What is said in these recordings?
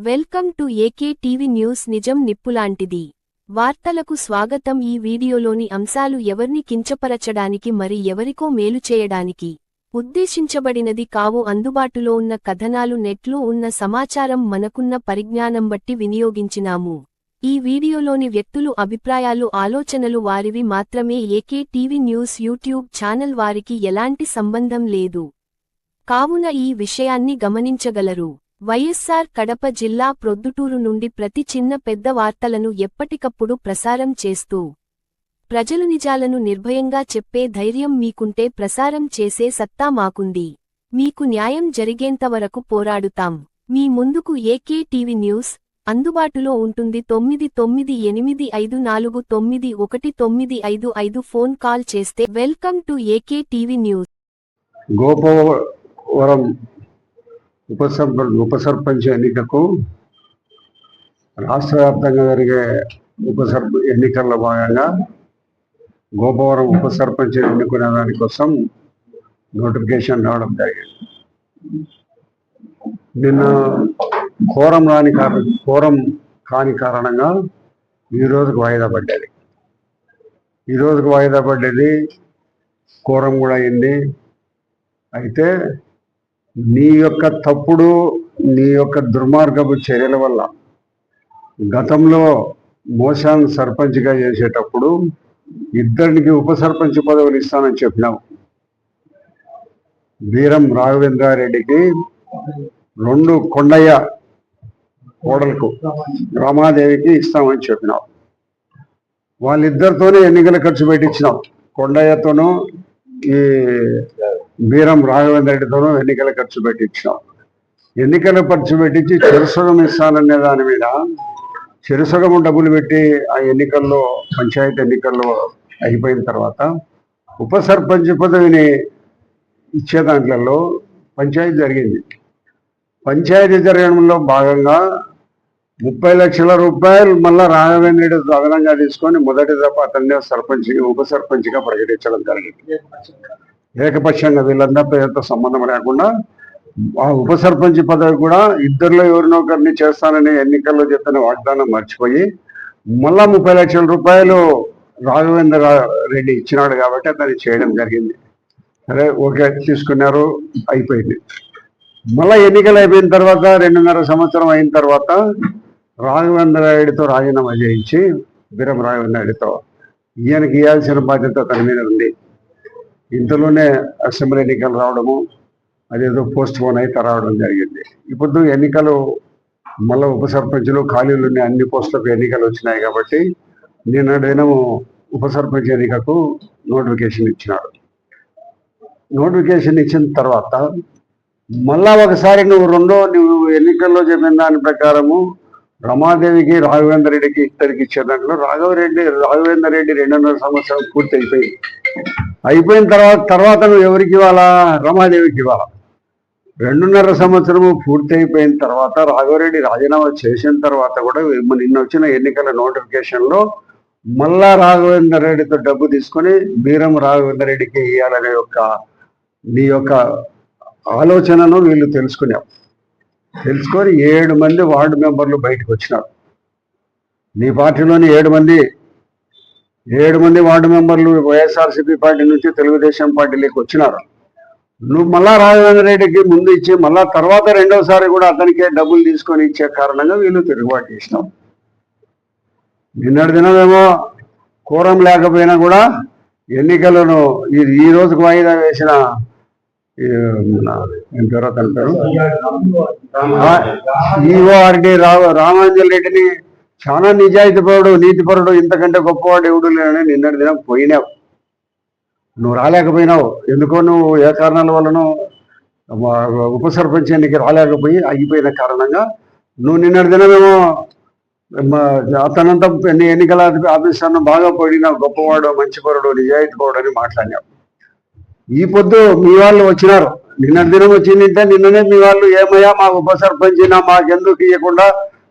Welcome to AK TV news. నిజం నిప్పులాంటిది. వార్తలకు స్వాగతం. ఈ వీడియోలోని అంశాలు ఎవర్ని కించపరచడానికి మరి ఎవరికో మేలు చేయడానికి ఉద్దేశించబడినది కావు. అందుబాటులో ఉన్న కథనాలు, నెట్లో ఉన్న సమాచారం, మనకున్న పరిజ్ఞానం బట్టి వినియోగించినాము. ఈ వీడియోలోని వ్యక్తులు అభిప్రాయాలు, ఆలోచనలు వారివి మాత్రమే. AK TV news YouTube channel వారికి ఎలాంటి సంబంధం లేదు కావున ఈ విషయాన్ని గమనించగలరు. వైఎస్సార్ కడప జిల్లా ప్రొద్దుటూరు నుండి ప్రతి చిన్న పెద్ద వార్తలను ఎప్పటికప్పుడు ప్రసారం చేస్తూ ప్రజలు నిజాలను నిర్భయంగా చెప్పే ధైర్యం మీకుంటే ప్రసారం చేసే సత్తా మాకుంది. మీకు న్యాయం జరిగేంతవరకు పోరాడుతాం. మీ ముందుకు ఏకే టీవీ న్యూస్ అందుబాటులో ఉంటుంది. 9985491955 ఫోన్ కాల్ చేస్తే. Welcome to AK TV news. Gopavaram ఉప సర్పంచ్ ఎన్నికకు రాష్ట్ర వ్యాప్తంగా జరిగే ఎన్నికల్లో భాగంగా గోపవరం ఉప సర్పంచ్ ఎన్నుకునే దానికోసం నోటిఫికేషన్ రావడం జరిగింది. నిన్న కోరం కాని కారణంగా ఈరోజుకు వాయిదా పడ్డది. కోరం కూడా అయింది. అయితే నీ యొక్క తప్పుడు, నీ యొక్క దుర్మార్గపు చర్యల వల్ల గతంలో మోసాన్ని సర్పంచ్గా చేసేటప్పుడు ఇద్దరికి ఉప సర్పంచ్ పదవులు ఇస్తానని చెప్పినావు. వీరం రాఘవేంద్రారెడ్డికి, 2 కొండయ్య కోడలకు రామాదేవికి ఇస్తామని చెప్పినావు. వాళ్ళిద్దరితోనే ఎన్నికల ఖర్చు పెట్టించినావు. కొండయ్యతోనూ ఈ వీరం రాఘవేంద్రరెడ్డితోనూ ఎన్నికల ఖర్చు పెట్టించాం. ఎన్నికల ఖర్చు పెట్టించి చెరుసగం ఇస్తాననే దాని మీద చెరుసగము డబ్బులు పెట్టి ఆ ఎన్నికల్లో, పంచాయతీ ఎన్నికల్లో అయిపోయిన తర్వాత ఉప సర్పంచ్ పదవిని ఇచ్చే దాంట్లో పంచాయతీ జరిగింది. పంచాయతీ జరగడంలో భాగంగా 30 లక్షల రూపాయలు మళ్ళా రాఘవేంద్రరెడ్డి అదనంగా తీసుకొని మొదటి దఫా అతన్నే ఉప సర్పంచ్గా ప్రకటించడం జరిగింది. ఏకపక్షంగా వీళ్ళందరితో ఎంతో సంబంధం లేకుండా ఆ ఉప సర్పంచ్ పదవి కూడా ఇద్దరిలో ఎవరినో ఒకరిని చేస్తానని ఎన్నికల్లో చెప్పిన వాగ్దానం మర్చిపోయి మళ్ళా 30 లక్షల రూపాయలు రాఘవేంద్ర రెడ్డి ఇచ్చినాడు కాబట్టి అతన్ని చేయడం జరిగింది. సరే, ఓకే, తీసుకున్నారు, అయిపోయింది. మళ్ళా ఎన్నికలు అయిపోయిన తర్వాత 2.5 సంవత్సరం అయిన తర్వాత రాఘవేంద్ర రెడ్డితో రాజీనామా చేయించి వీరం రాఘవేంద్ర రెడ్డితో ఈయనకి ఇవ్వాల్సిన బాధ్యత తన మీద ఉంది. ఇంతలోనే అసెంబ్లీ ఎన్నికలు రావడము, అదేదో పోస్ట్ పోన్ అయితే రావడం జరిగింది. ఇప్పుడు ఎన్నికలు మళ్ళీ ఉప సర్పంచులు ఖాళీలు ఉన్నాయి, అన్ని పోస్టులకు ఎన్నికలు వచ్చినాయి కాబట్టి నిన్నటి దినము ఉప సర్పంచ్ ఎన్నికకు నోటిఫికేషన్ ఇచ్చినాడు. నోటిఫికేషన్ ఇచ్చిన తర్వాత మళ్ళా ఒకసారి నువ్వు ఎన్నికల్లో చెప్పిన దాని ప్రకారము రమాదేవికి, రాఘవేంద్ర రెడ్డికి ఇద్దరికి ఇచ్చే దాంట్లో రాఘవేంద్ర రెడ్డి 2.5 సంవత్సరం పూర్తి అయిపోయిన తర్వాత నువ్వు ఎవరికి ఇవ్వాలా? రమాదేవికి ఇవ్వాలా. 2.5 సంవత్సరము పూర్తి అయిపోయిన తర్వాత రాఘవరెడ్డి రాజీనామా చేసిన తర్వాత కూడా నిన్న వచ్చిన ఎన్నికల నోటిఫికేషన్లో మళ్ళా రాఘవేంద్ర రెడ్డితో డబ్బు తీసుకొని వీరం రాఘవేంద్ర రెడ్డికి ఇవ్వాలనే నీ యొక్క ఆలోచనను వీళ్ళు తెలుసుకొని 7 మంది వార్డు మెంబర్లు బయటకు వచ్చినారు. నీ పార్టీలోని 7 మంది వార్డు మెంబర్లు వైఎస్ఆర్సీపీ పార్టీ నుంచి తెలుగుదేశం పార్టీలోకి వచ్చినారు. నువ్వు మళ్ళా రాఘవేంద్ర రెడ్డికి ముందు ఇచ్చి మళ్ళా తర్వాత రెండోసారి కూడా అతనికే డబ్బులు తీసుకొని ఇచ్చే కారణంగా వీళ్ళు తిరుగుబాటు చేసినాం. నిన్నటి దినమేమో కోరం లేకపోయినా కూడా ఎన్నికలను ఈ రోజుకు వాయిదా వేసిన ఈఓఆర్డి రామాంజల్ రెడ్డిని చాలా నిజాయితీపరుడు, నీతిపరుడు, ఇంతకంటే గొప్పవాడు ఎవడు లేదని నిన్నటి దినం పోయినావు. నువ్వు రాలేకపోయినావు. ఎందుకో నువ్వు ఏ కారణాల వలన ఉప సర్పంచ్ ఎన్నిక రాలేకపోయి ఆగిపోయిన కారణంగా నువ్వు నిన్నటి దినమేమో అతనంతా ఎన్నికల ఆఫీసర్ను బాగా పోయినావు, గొప్పవాడు, మంచిపరుడు, నిజాయితీపరుడు అని మాట్లాడినావు. ఈ పొద్దు మీ వాళ్ళు వచ్చినారు. నిన్నటి దినం వచ్చిందంటే నిన్ననే మీ వాళ్ళు ఏమయ్యా మా ఉప సర్పంచ్ మాకెందుకు ఇవ్వకుండా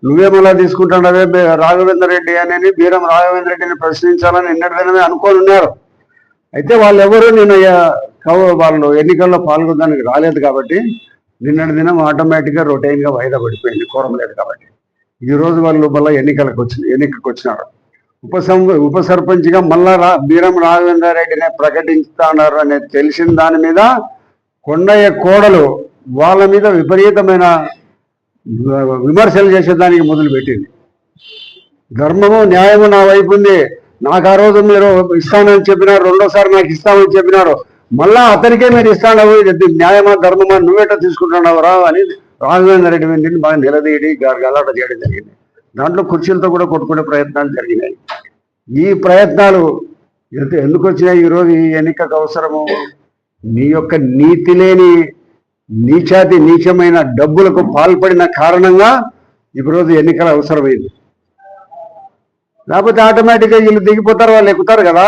నువ్వేమలా తీసుకుంటున్నావే రాఘవేంద్ర రెడ్డి అని వీరం రాఘవేంద్ర రెడ్డిని ప్రశ్నించాలని నిన్నటి దినమే అనుకొని ఉన్నారు. అయితే వాళ్ళు ఎవరు వాళ్ళు ఎన్నికల్లో పాల్గొనడానికి రాలేదు కాబట్టి నిన్నటి దినం ఆటోమేటిక్గా రొటైన్గా వాయిదా పడిపోయింది కోరం లేదు కాబట్టి. ఈరోజు వాళ్ళు మళ్ళీ ఎన్నికకు వచ్చినారు. ఉప సర్పంచ్గా మళ్ళా బీరం రాఘవేంద్రారెడ్డిని ప్రకటిస్తున్నారు అనేది తెలిసిన దాని మీద కొండయ్య కోడలు వాళ్ళ మీద విపరీతమైన విమర్శలు చేసేదానికి మొదలుపెట్టింది. ధర్మము న్యాయము నా వైపు ఉంది, నాకు ఆ రోజు మీరు ఇస్తానని చెప్పినారు, రెండోసారి నాకు ఇస్తామని చెప్పినారు, మళ్ళా అతనికే మీరు ఇస్తాను, న్యాయమా ధర్మమా నువ్వేట తీసుకుంటున్నావురా అని రాఘవేంద్ర రెడ్డి మీద బాగా నిలదీయడి గలాట చేయడం జరిగింది. దాంట్లో కుర్చీలతో కూడా కొట్టుకునే ప్రయత్నాలు జరిగినాయి. ఈ ప్రయత్నాలు ఎందుకు వచ్చినాయి? ఈరోజు ఈ ఎన్నికకు అవసరము నీ యొక్క నీతి లేని నీచమైన డబ్బులకు పాల్పడిన కారణంగా ఈరోజు ఎన్నికలు అవసరమైంది. లేకపోతే ఆటోమేటిక్గా వీళ్ళు దిగిపోతారు, వాళ్ళు ఎక్కుతారు కదా.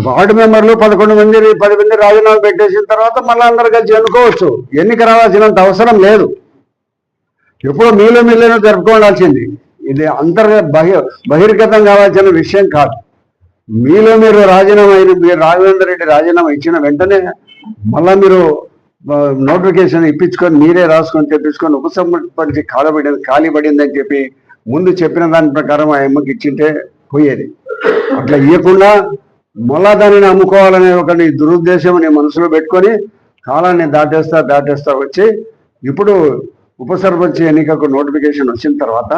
వార్డు మెంబర్లు 10 మంది రాజీనామా పెట్టేసిన తర్వాత మళ్ళీ అందరు కలిసి ఎన్నుకోవచ్చు. ఎన్నిక రావాల్సినంత అవసరం లేదు. ఎప్పుడో మీలో జరుపుకోవాల్సింది. ఇది బహిర్గతం కావాల్సిన విషయం కాదు. మీలో మీరు రాఘవేంద్ర రెడ్డి రాజీనామా ఇచ్చిన వెంటనే మళ్ళా మీరు నోటిఫికేషన్ ఇప్పించుకొని మీరే రాసుకొని తెప్పించుకొని ఉపసంహరించి ఖాళీ పడిందని చెప్పి ముందు చెప్పిన దాని ప్రకారం ఆ అమ్మకి ఇచ్చింటే పోయేది. అట్లా ఇవ్వకుండా మళ్ళా దానిని అమ్ముకోవాలనే ఒక దురుద్దేశం నీ మనసులో పెట్టుకొని కాలాన్ని దాటేస్తా వచ్చి ఇప్పుడు ఉప సర్పంచ్ ఎన్నికకు నోటిఫికేషన్ వచ్చిన తర్వాత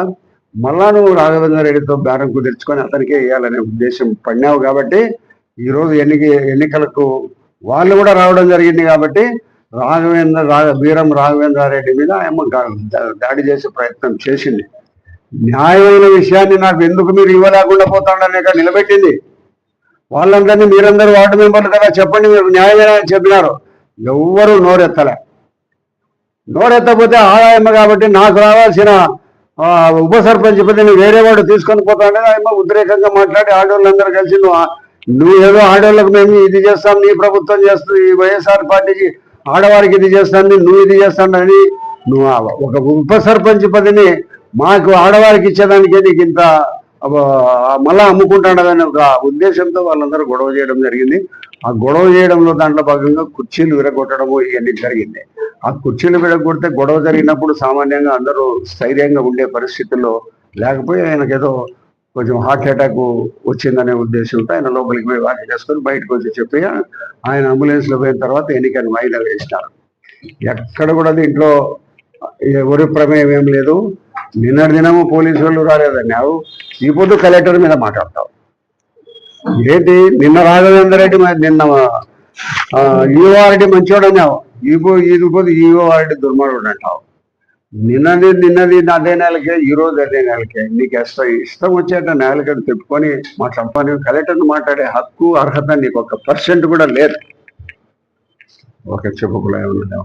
మళ్ళా నువ్వు రాఘవేంద్ర రెడ్డితో బేరం కుదుర్చుకొని అతనికే వేయాలనే ఉద్దేశం పడినావు కాబట్టి ఈరోజు ఎన్నికలకు వాళ్ళు కూడా రావడం జరిగింది. కాబట్టి బీరం రాఘవేంద్రారెడ్డి మీద ఆయమ్మ దాడి చేసే ప్రయత్నం చేసింది. న్యాయమైన విషయాన్ని నాకు ఎందుకు మీరు ఇవ్వలేకుండా పోతాడనే నిలబెట్టింది. వాళ్ళందరినీ మీరందరూ వార్డు మెంబర్లు కదా చెప్పండి, మీరు న్యాయమైన చెప్పినారు. ఎవ్వరూ నోరెత్తపోతే ఆదాయమ్మ కాబట్టి నాకు రావాల్సిన ఉప సర్పంచ్ పదిని వేరే వాడు తీసుకొని పోతాడే ఆయమ్మ ఉద్రేకంగా మాట్లాడి ఆడవాళ్ళందరూ కలిసి నువ్వు ఏదో ఆడవాళ్ళకు మేము ఇది చేస్తాం, నీ ప్రభుత్వం చేస్తుంది, ఈ వైఎస్ఆర్ పార్టీకి ఆడవారికి ఇది చేస్తాను, నువ్వు ఇది చేస్తానని నువ్వు ఒక ఉప సర్పంచ్ పదిని మాకు ఆడవారికి ఇచ్చేదానికి నీకు ఇంత మళ్ళా అమ్ముకుంటాడని ఒక ఉద్దేశంతో వాళ్ళందరూ గొడవ చేయడం జరిగింది. ఆ గొడవ చేయడంలో దాంట్లో భాగంగా కుర్చీలు విరగొట్టడము ఇవన్నీ జరిగింది. ఆ కుర్చీలు విరగొడితే గొడవ జరిగినప్పుడు సామాన్యంగా అందరూ స్థైర్యంగా ఉండే పరిస్థితుల్లో లేకపోయి ఆయనకేదో కొంచెం హార్ట్ అటాక్ వచ్చిందనే ఉద్దేశంతో ఆయన లోపలికి పోయి వాకి చేసుకొని బయటకు వచ్చి చెప్పి ఆయన అంబులెన్స్లో పోయిన తర్వాత ఎన్నికను వాయిదా వేసినారు. ఎక్కడ కూడా దీంట్లో ఎవరి ప్రమేయం ఏం లేదు. నిన్నటి దినము పోలీసు వాళ్ళు రాలేదన్నావు, ఈ పొద్దు కలెక్టర్ మీద మాట్లాడతావు ఏంటి? నిన్న రాఘవేంద్ర రెడ్డి నిన్న ఈఓఆర్డి మంచోడు అన్నావు, ఇది పొద్దు ఈఓఆర్డి దుర్మార్గుడు అంటావు. నిన్నది అదే నెలకే, ఈరోజు అదే నెలకే. నీకు ఇష్టం వచ్చేట నెలకని తిప్పుకొని మాట్లాడుకొని కలెక్టర్ని మాట్లాడే హక్కు అర్హత నీకు 1% కూడా లేదు. ఓకే, చెప్పుకోలే ఏమన్నా